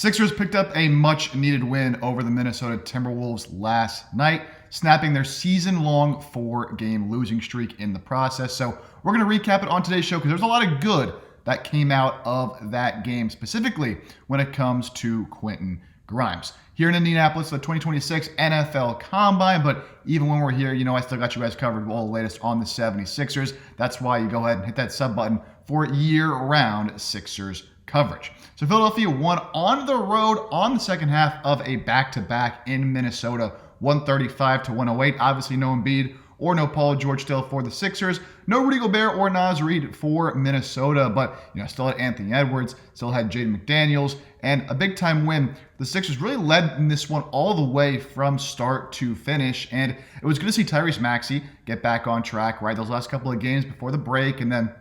Sixers picked up a much-needed win over the Minnesota Timberwolves last night, snapping their season-long 4-game losing streak in the process. So we're going to recap it on today's show because there's a lot of good that came out of that game, specifically when it comes to Quentin Grimes. Here in Indianapolis, the 2026 NFL Combine, but even when we're here, I still got you guys covered with all the latest on the 76ers. That's why you go ahead and hit that sub button for year-round Sixers coverage. So Philadelphia won on the road on the second half of a back-to-back in Minnesota, 135-108. Obviously no Embiid or no Paul George still for the Sixers. No Rudy Gobert or Naz Reid for Minnesota, but still had Anthony Edwards, still had Jaden McDaniels, and a big-time win. The Sixers really led in this one all the way from start to finish, and it was good to see Tyrese Maxey get back on track, right? Those last couple of games before the break, and then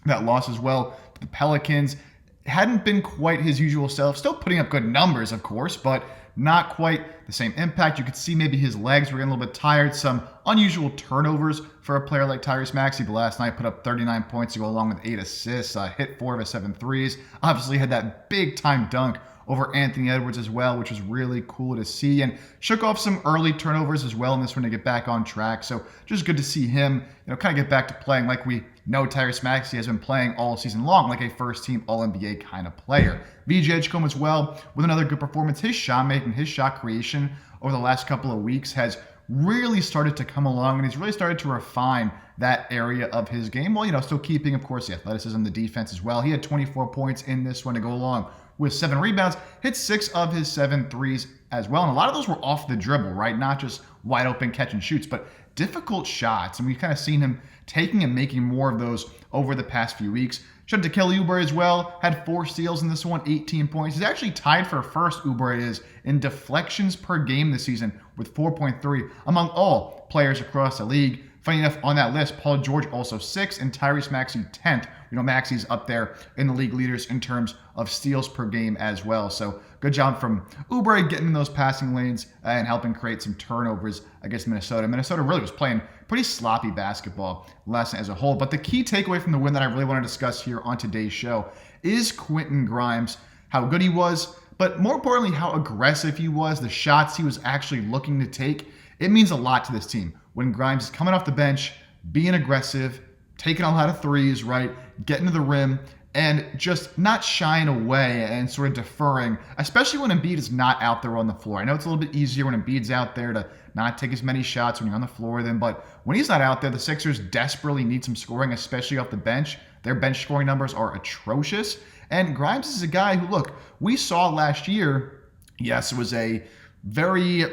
that loss as well to the Pelicans. Hadn't been quite his usual self, still putting up good numbers, of course, but not quite the same impact. You could see maybe his legs were getting a little bit tired, some unusual turnovers for a player like Tyrese Maxey, but last night put up 39 points to go along with 8 assists, hit 4 of his 7 threes, obviously had that big-time dunk over Anthony Edwards as well, which was really cool to see, and shook off some early turnovers as well in this one to get back on track. So just good to see him, kind of get back to playing like we know Tyrese Maxey has been playing all season long, like a first-team All-NBA kind of player. VJ Edgecombe as well with another good performance. His shot making, his shot creation over the last couple of weeks has really started to come along, and he's really started to refine that area of his game while, still keeping, of course, the athleticism, the defense as well. He had 24 points in this one to go along with 7 rebounds, hit 6 of his 7 threes as well. And a lot of those were off the dribble, right? Not just wide open catch and shoots, but difficult shots. And we've kind of seen him taking and making more of those over the past few weeks. Shout out to Kelly Oubre as well. Had 4 steals in this one, 18 points. He's actually tied for first, Oubre is, in deflections per game this season with 4.3 among all players across the league. Funny enough, on that list, Paul George also 6th and Tyrese Maxey 10th. Maxey's up there in the league leaders in terms of steals per game as well. So good job from Oubre getting in those passing lanes and helping create some turnovers against Minnesota. Minnesota really was playing pretty sloppy basketball last night as a whole. But the key takeaway from the win that I really want to discuss here on today's show is Quentin Grimes, how good he was, but more importantly, how aggressive he was, the shots he was actually looking to take. It means a lot to this team when Grimes is coming off the bench, being aggressive, taking a lot of threes, right? Getting to the rim and just not shying away and sort of deferring, especially when Embiid is not out there on the floor. I know it's a little bit easier when Embiid's out there to not take as many shots when you're on the floor with him, but when he's not out there, the Sixers desperately need some scoring, especially off the bench. Their bench scoring numbers are atrocious. And Grimes is a guy who, look, we saw last year, yes, it was a very,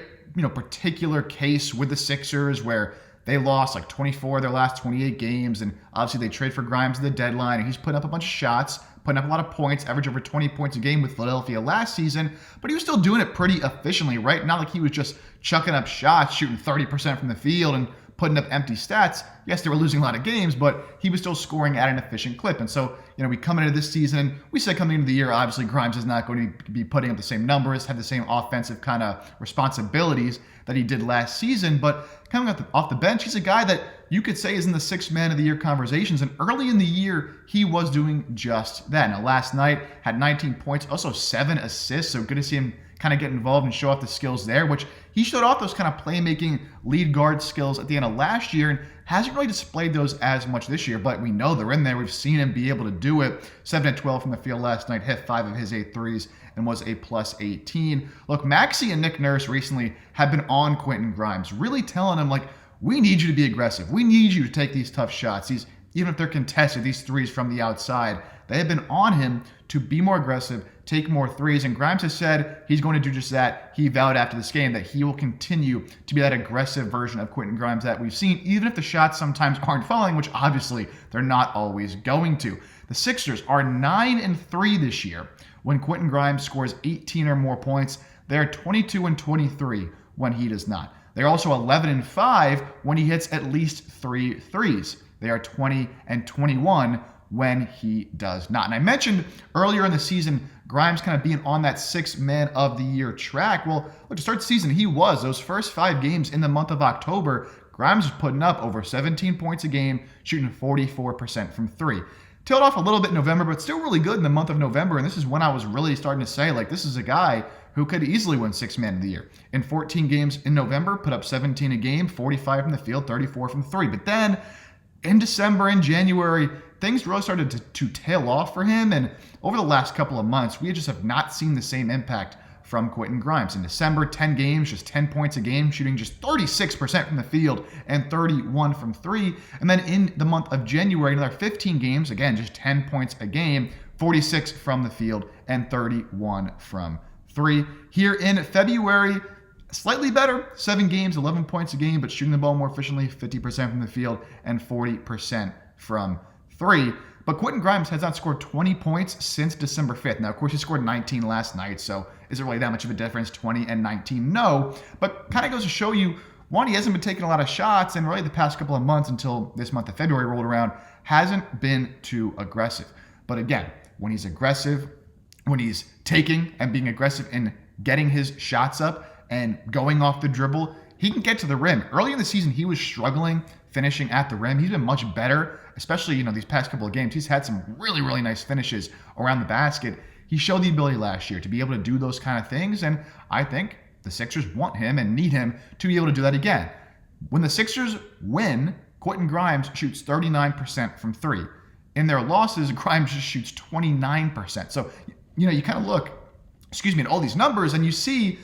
particular case with the Sixers where they lost like 24 of their last 28 games, and obviously they trade for Grimes at the deadline, and he's putting up a bunch of shots, putting up a lot of points, average over 20 points a game with Philadelphia last season, but he was still doing it pretty efficiently, right? Not like he was just chucking up shots, shooting 30% from the field and putting up empty stats. Yes, they were losing a lot of games, but he was still scoring at an efficient clip. And so, we come into this season, we said coming into the year, obviously Grimes is not going to be putting up the same numbers, have the same offensive kind of responsibilities that he did last season, but coming off the bench, he's a guy that you could say is in the 6th man of the year conversations, and early in the year, he was doing just that. Now, last night, had 19 points, also 7 assists, so good to see him kind of get involved and show off the skills there, which he showed off those kind of playmaking lead guard skills at the end of last year and hasn't really displayed those as much this year, but we know they're in there. We've seen him be able to do it. 7 of 12 from the field last night, hit 5 of his 8 threes, and was a plus 18. Look, Maxey and Nick Nurse recently have been on Quentin Grimes, really telling him, we need you to be aggressive. We need you to take these tough shots. Even if they're contested, these threes from the outside, they have been on him to be more aggressive, take more threes, and Grimes has said he's going to do just that. He vowed after this game that he will continue to be that aggressive version of Quentin Grimes that we've seen, even if the shots sometimes aren't falling, which obviously they're not always going to. The Sixers are 9-3 this year when Quentin Grimes scores 18 or more points. They're 22-23 when he does not. They're also 11-5 when he hits at least 3 threes. They are 20-21 when he does not. And I mentioned earlier in the season, Grimes kind of being on that 6th man of the year track. Well, look, to start the season, he was. Those first 5 games in the month of October, Grimes was putting up over 17 points a game, shooting 44% from 3. tailed off a little bit in November, but still really good in the month of November. And this is when I was really starting to say, like, this is a guy who could easily win Sixth Man of the Year. In 14 games in November, put up 17 a game, 45 from the field, 34 from three. But then in December and January, things really started to tail off for him. And over the last couple of months, we just have not seen the same impact from Quentin Grimes. In December, 10 games, just 10 points a game, shooting just 36% from the field and 31 from three. And then in the month of January, another 15 games, again, just 10 points a game, 46 from the field and 31 from three. Here in February, slightly better, 7 games, 11 points a game, but shooting the ball more efficiently, 50% from the field and 40% from three. But Quentin Grimes has not scored 20 points since December 5th. Now, of course, he scored 19 last night, so is it really that much of a difference, 20 and 19? No, but kind of goes to show you, one, he hasn't been taking a lot of shots, and really the past couple of months until this month of February rolled around, hasn't been too aggressive. But again, when he's aggressive, when he's taking and being aggressive in getting his shots up and going off the dribble, he can get to the rim. Early in the season, he was struggling finishing at the rim. He's been much better, especially, these past couple of games. He's had some really, really nice finishes around the basket. He showed the ability last year to be able to do those kind of things, and I think the Sixers want him and need him to be able to do that again. When the Sixers win, Quentin Grimes shoots 39% from three. In their losses, Grimes just shoots 29%. So, you kind of look, at all these numbers, and you see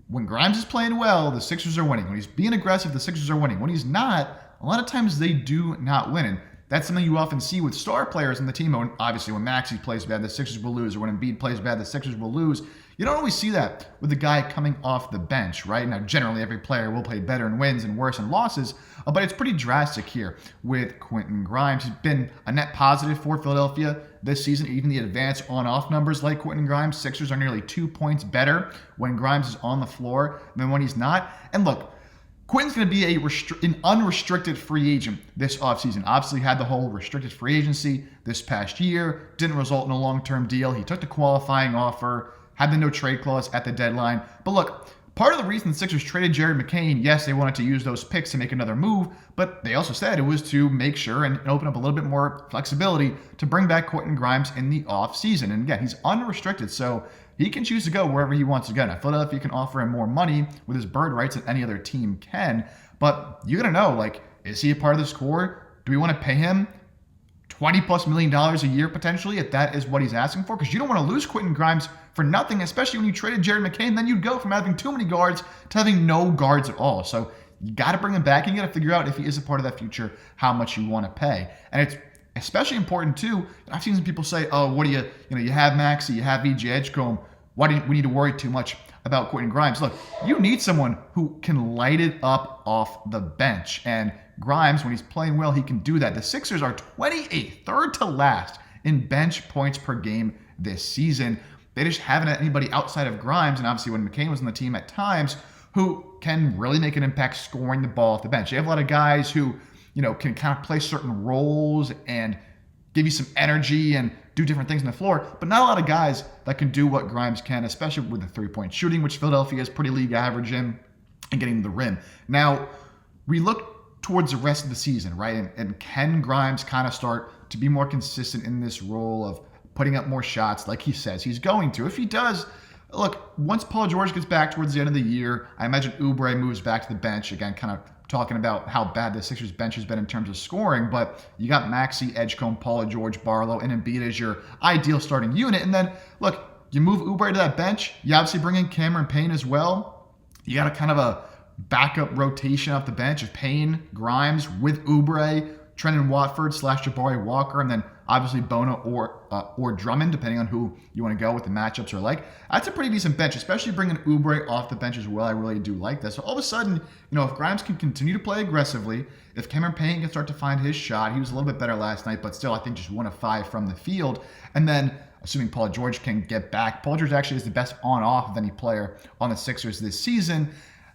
when Grimes is playing well, the Sixers are winning. When he's being aggressive, the Sixers are winning. When he's not, a lot of times they do not win. And that's something you often see with star players in the team. Obviously, when Maxey plays bad, the Sixers will lose. Or when Embiid plays bad, the Sixers will lose. You don't always see that with the guy coming off the bench, right? Now, generally, every player will play better in wins and worse in losses, but it's pretty drastic here with Quentin Grimes. He's been a net positive for Philadelphia this season. Even the advanced on-off numbers like Quentin Grimes, Sixers are nearly 2 points better when Grimes is on the floor than when he's not. And look, Quentin's going to be an unrestricted free agent this offseason. Obviously had the whole restricted free agency this past year. Didn't result in a long-term deal. He took the qualifying offer, had the no-trade clause at the deadline. But look, part of the reason the Sixers traded Jared McCain, yes, they wanted to use those picks to make another move, but they also said it was to make sure and open up a little bit more flexibility to bring back Quentin Grimes in the offseason. And again, he's unrestricted, so he can choose to go wherever he wants to go. Now, Philadelphia can offer him more money with his bird rights than any other team can, but you got to know, is he a part of this core? Do we want to pay him $20+ million a year potentially if that is what he's asking for? Because you don't want to lose Quentin Grimes for nothing, especially when you traded Jared McCain. Then you'd go from having too many guards to having no guards at all. So you got to bring him back and you got to figure out if he is a part of that future, how much you want to pay. And it's especially important too. I've seen some people say, oh, what do you have Maxey, you have VJ Edgecombe. Why do we need to worry too much about Quentin Grimes? Look, you need someone who can light it up off the bench. And Grimes, when he's playing well, he can do that. The Sixers are 28th, third to last in bench points per game this season. They just haven't had anybody outside of Grimes, and obviously when McCain was on the team at times, who can really make an impact scoring the ball off the bench. You have a lot of guys who, can kind of play certain roles and give you some energy and do different things on the floor, but not a lot of guys that can do what Grimes can, especially with the three-point shooting, which Philadelphia is pretty league average in, and getting to the rim. Now, we look towards the rest of the season, right? And can Grimes kind of start to be more consistent in this role of putting up more shots like he says he's going to? If he does, look, once Paul George gets back towards the end of the year, I imagine Oubre moves back to the bench, again, kind of talking about how bad the Sixers bench has been in terms of scoring, but you got Maxey, Edgecombe, Paul George, Barlow, and Embiid as your ideal starting unit. And then, look, you move Oubre to that bench, you obviously bring in Cameron Payne as well. You got a kind of a backup rotation off the bench of Payne, Grimes with Oubre, Trendon Watford / Jabari Walker, and then obviously Bono or Drummond, depending on who you want to go with the matchups are like. That's a pretty decent bench, especially bringing Oubre off the bench as well. I really do like that. So all of a sudden, if Grimes can continue to play aggressively, if Cameron Payne can start to find his shot, he was a little bit better last night, but still I think just 1 of 5 from the field. And then assuming Paul George can get back, Paul George actually is the best on-off of any player on the Sixers this season.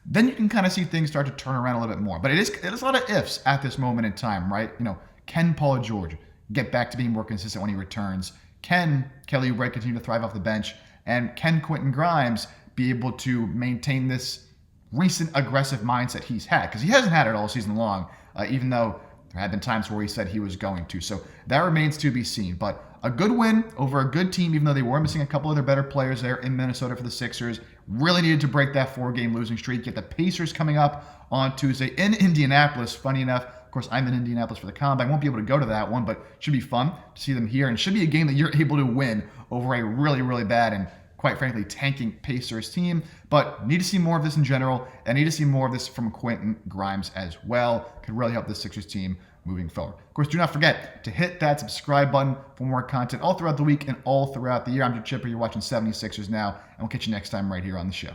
Then you can kind of see things start to turn around a little bit more. But it is a lot of ifs at this moment in time, right? Can Paul George get back to being more consistent when he returns? Can Kelly Oubre continue to thrive off the bench? And can Quentin Grimes be able to maintain this recent aggressive mindset he's had? Because he hasn't had it all season long, even though There have been times where he said he was going to. So that remains to be seen. But a good win over a good team, even though they were missing a couple of their better players there in Minnesota for the Sixers. Really needed to break that 4-game losing streak. Get the Pacers coming up on Tuesday in Indianapolis. Funny enough, of course, I'm in Indianapolis for the Combine. I won't be able to go to that one, but it should be fun to see them here. And it should be a game that you're able to win over a really, really bad and quite frankly, tanking Pacers team. But need to see more of this in general, and need to see more of this from Quentin Grimes as well. Could really help the Sixers team moving forward. Of course, do not forget to hit that subscribe button for more content all throughout the week and all throughout the year. I'm Joe Chipper. You're watching 76ers Now, and we'll catch you next time right here on the show.